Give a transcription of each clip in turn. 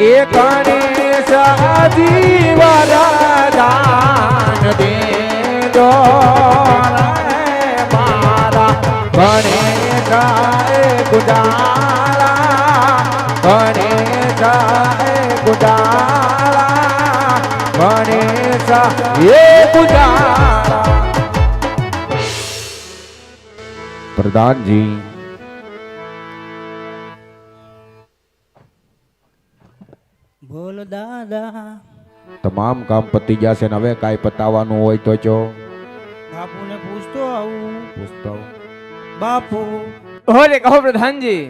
એ ગણેશ જીવરાદાન દેજો મારા ગણેશ ગુજારા ગણેશ ગુજારા ગણેશ એ ગુજારા પ્રધાનજી બોલ દાદા. તમામ કામ પતી ગયા છે ને હવે કાંઈ પતાવવાનું હોય તો જો બાપુને પૂછતો આવું. પૂછતો બાપુ હોરે કહો પ્રધાનજી.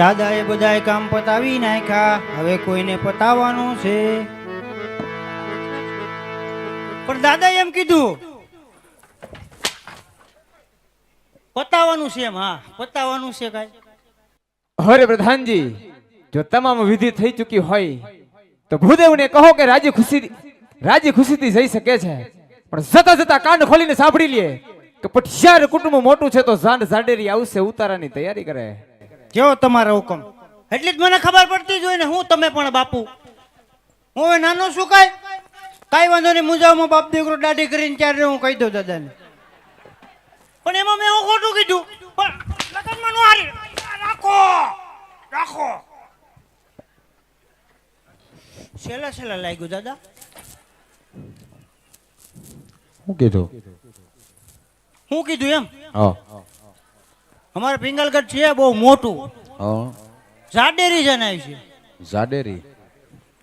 દાદા એ બધાય કામ પતાવી નાખ્યા, હવે કોઈને પતાવવાનું છે. પણ દાદા એમ કીધું પતાવવાનું છે. એમ હા પતાવવાનું છે કાંઈ. હોરે પ્રધાનજી, જો તમામ વિધિ થઈ ચૂકી હોય તો ભૂદેવને કહો કે રાજી ખુશીથી જઈ શકે છે, પણ જતા જતા કાન ખોલીને સાંભળી લે કે પઠિયાર કુટુંબ મોટું છે તો ઝાંડ ઝાંડેરી આવશે, ઉતારાની તૈયારી કરે. કેવો તમારો હુકમ. એટલી જ મને ખબર પડતી જ હોય ને. હું તમે પણ બાપુ, હું હવે નાનો છું. કાંઈ વાંધો નહીં. મુંજાવમાં બાપ દીકરો દાઢી કરીને ત્યારે હું કહી દઉં દાદાને. પણ એમાં મેં હું ખોટું કીધું. પણ લગનમાં નો હારી રાખો રાખો. છેલ્લા છેલ્લા લાગ્યું દાદા. શું કીધું? હું કીધું એમ હા અમારે પિંગલગઢ છે બહુ મોટું, હા જાડેરી જણાય છે. જાડેરી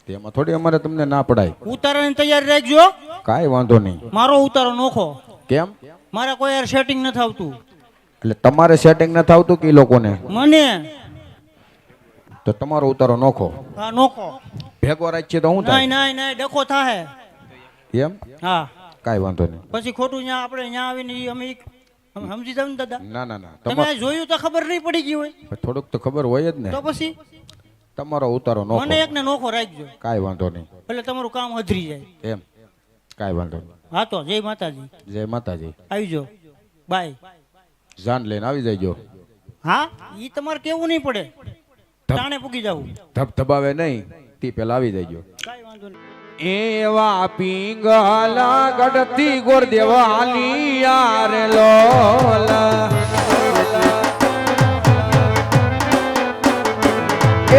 તેમાં થોડી અમારે તમને ના પડાય. ઉતારાની તૈયારી રાખજો. કાંઈ વાંધો નહીં. મારો ઉતારો નોખો. કેમ? મારે કોઈ યાર સેટિંગ નથી આવતું. એટલે તમારે સેટિંગ નથી આવતું કે ઈ લોકોને? મને તો તમારો ઉતારો નોખો. હા નોખો. ભેગો રાખીએ તો હું નહીં થાય? નહીં નહીં ડખો થાહે. એમ? હા કાંઈ વાંધો નહીં. પછી ખોટું ત્યાં આપણે ત્યાં આવીને ઈ અમે સમજી જાવ ને દાદા. ના ના ના, તમે આ જોયું તો ખબર નહીં પડી ગઈ હોય થોડુંક તો ખબર હોય જ ને. તો પછી તમારો ઉતારો નોખો. મને એકને નોખો રાખજો. કાંઈ વાંધો નહીં. એટલે તમારું કામ અધરી જાય. એમ? કાંઈ વાંધો નહીં. હા તો જય માતાજી. જય માતાજી. આવજો. બાય. જાન લઈને આવી જજો. હા ઈ તમારે કેવું નહીં પડે. તાણે પૂગી જવું. ધબધબાવે નહીં તે પેલા આવી જજો. કાંઈ વાંધો નહીં. એવા પિંગલા ગઢથી ગોરદેવાલી યાર લોલા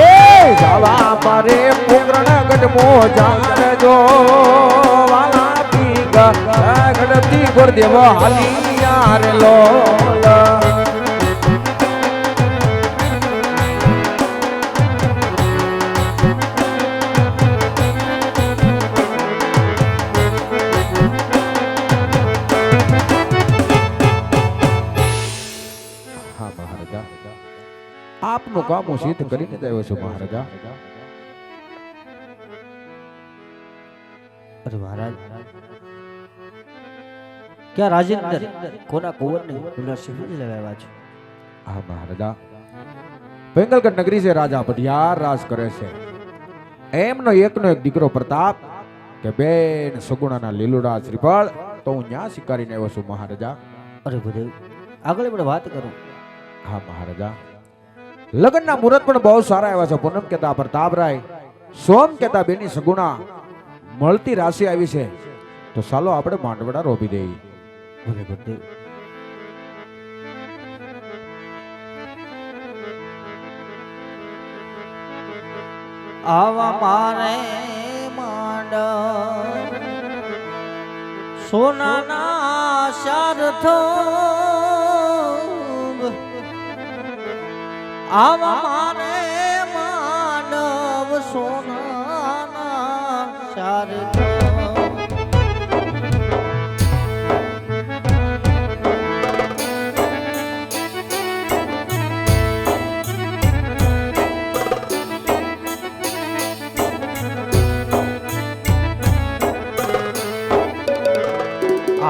એ જવા મારે પોકરણ ગઢ મોજાર જો વાલા પિંગલા ગઢથી ગોરદેવાલી યાર લોલા આપનું કામ હું સિદ્ધ કરીને જ આવ્યો છું મહારાજા. અરે મહારાજ, ક્યાં રાજેન્દ્ર કોના કુંવરને નરસિંહ લગાવ્યા છે? હા મહારાજા, પેંગલગઢ નગરી છે રાજા પઢિયાર રાજ કરે છે. એમનો એકનો એક દીકરો પ્રતાપ કે બેન સગુણાના લીલુડા શ્રીફળ તો હું ન્યા શિકારીને આવ્યો છું મહારાજા. અરે ભદેવ, આગળ આપણે વાત કરો. હા મહારાજા, લગ્નના મુહૂર્ત પણ બહુ સારા આવ્યા છે. પૂનમ કેતા પ્રતાપરાય, સોમ કેતા બેની સગુણા મળતી રાશિ આવી છે. તો ચાલો આપણે માંડવડા રોપી દઈએ. ભલે ભદેવ. આવા મારે માંડ સોનાના શારથ આવા મારે માનવ સોનાના શારથ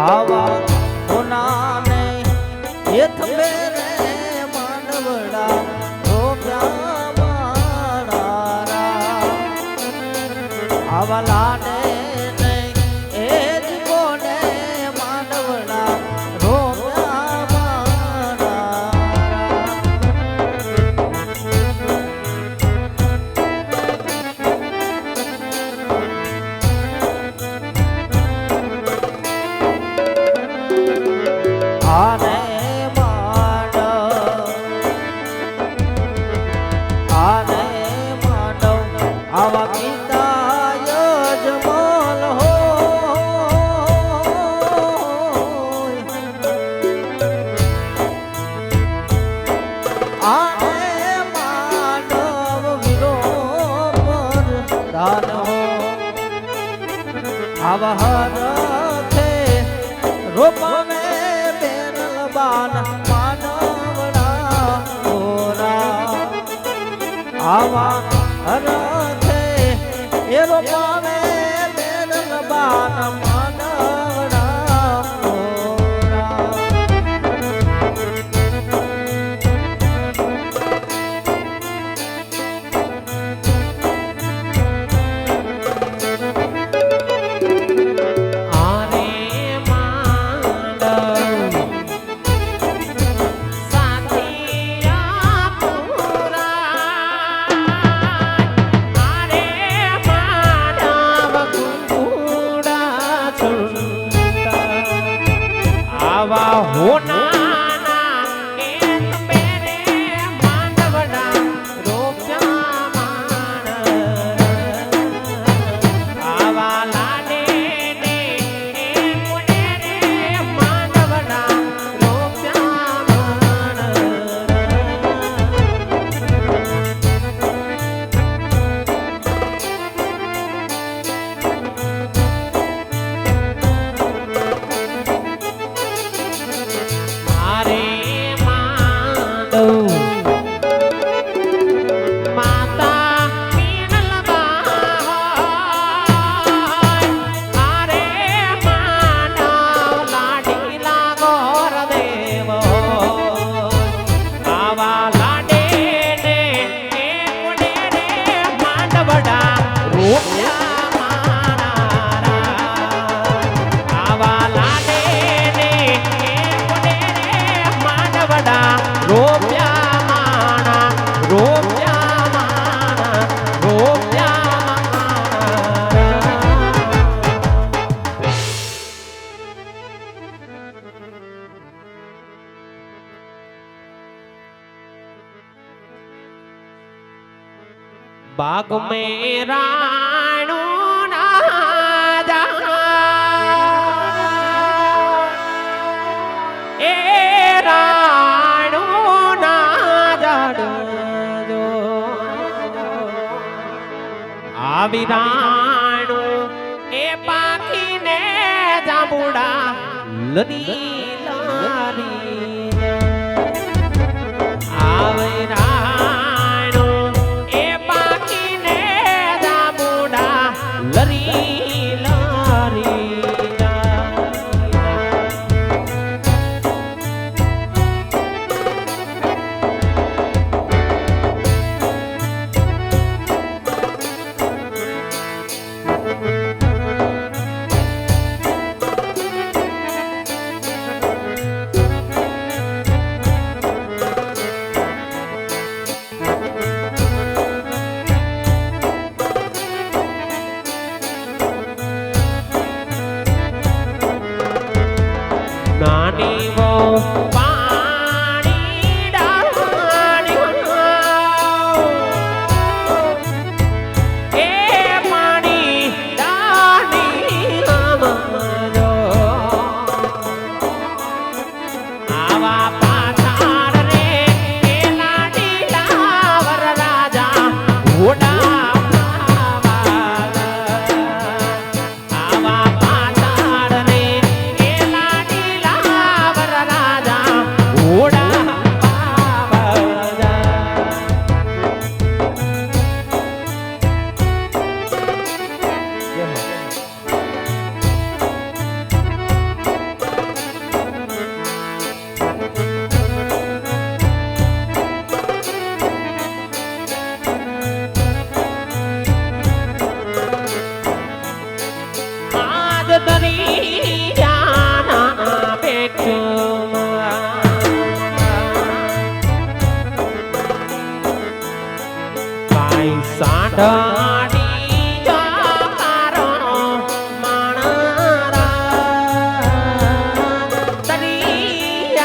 આવા સોનાને હેથ મેરે માનવડા આવા લાડે નહીં એ જ કોને માનવડા રોમ્યા મારા. આને માંડવ આને માંડવ આવા પિતા યજમાન હો આને માંડવ વીરો પર દાન હો આવા હરખે રોપાવે બેરલ બાન માનવડા ઓરા આવા હરખે એ રોપાવે બેરલ બાન માનવડા ઓરા આને માંડવ સાથિયા પુરા આરે માંડવ કુંડા છુંટા આવા હોનાના એક પેરે માંડવડા રોપ્યા માણ આવા લાડે ને મુને રે માંડવડા રોપ્યા માણ આરે માંડવ માતા પીનલબા આરે માંડવ લાડીલા ગોરદેવ આવા લાડે ને મુને રે માંડવડા રોપ્યા મારા આવા લાડે ને મુને રે માંડવડા રોપ્યા માણા રોપ્યા માણા રોપ્યા માણા बाग में राणो ना ए राणो ना जो आवी राणो ए पाखी ने जामुड़ा लनी लारी आवे राणो ए पाखी ने जामुड़ा लरी लारी નાની વો પાણી ડાળ્યો એ પાણી ડાળી અમારો આવા પાછાડ રે એ લાડીલા વરરાજા ઘોડા આવા પાછાડ રે એ લાડીલા વરરાજા ઘોડા પાવાજા આજ દરિયાના પેટમાં કાંઈ સાંઢાડી જાકારો માણરા દરિયા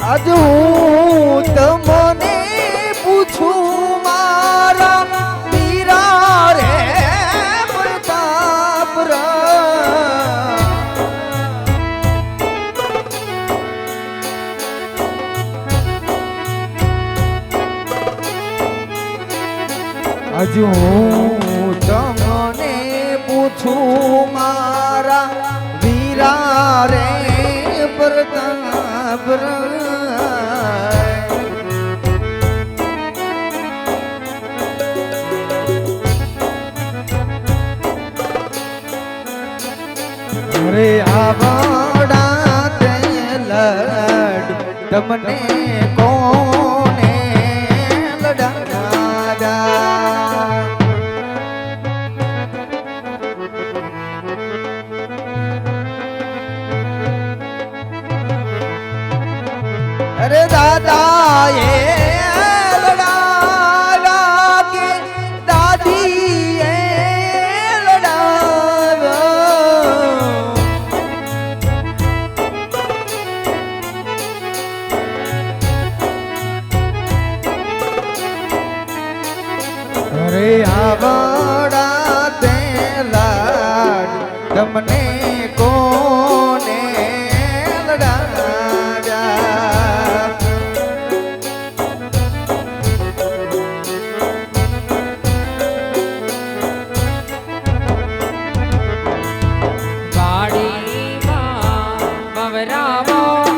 આજ હું તમને પૂછું મારા વીરા રે પ્રતાપ આજ હું તમને પૂછું મારા વીરા રે પ્રતાપ અરે આવડા તે લડ તમને કોને લડાડા અરે દાદા એ લડાવા કે દાદી એ લડાવા અરે આવડા તે લાડ તમને કોને લડાવ્યા વાડીમાં વવરાવો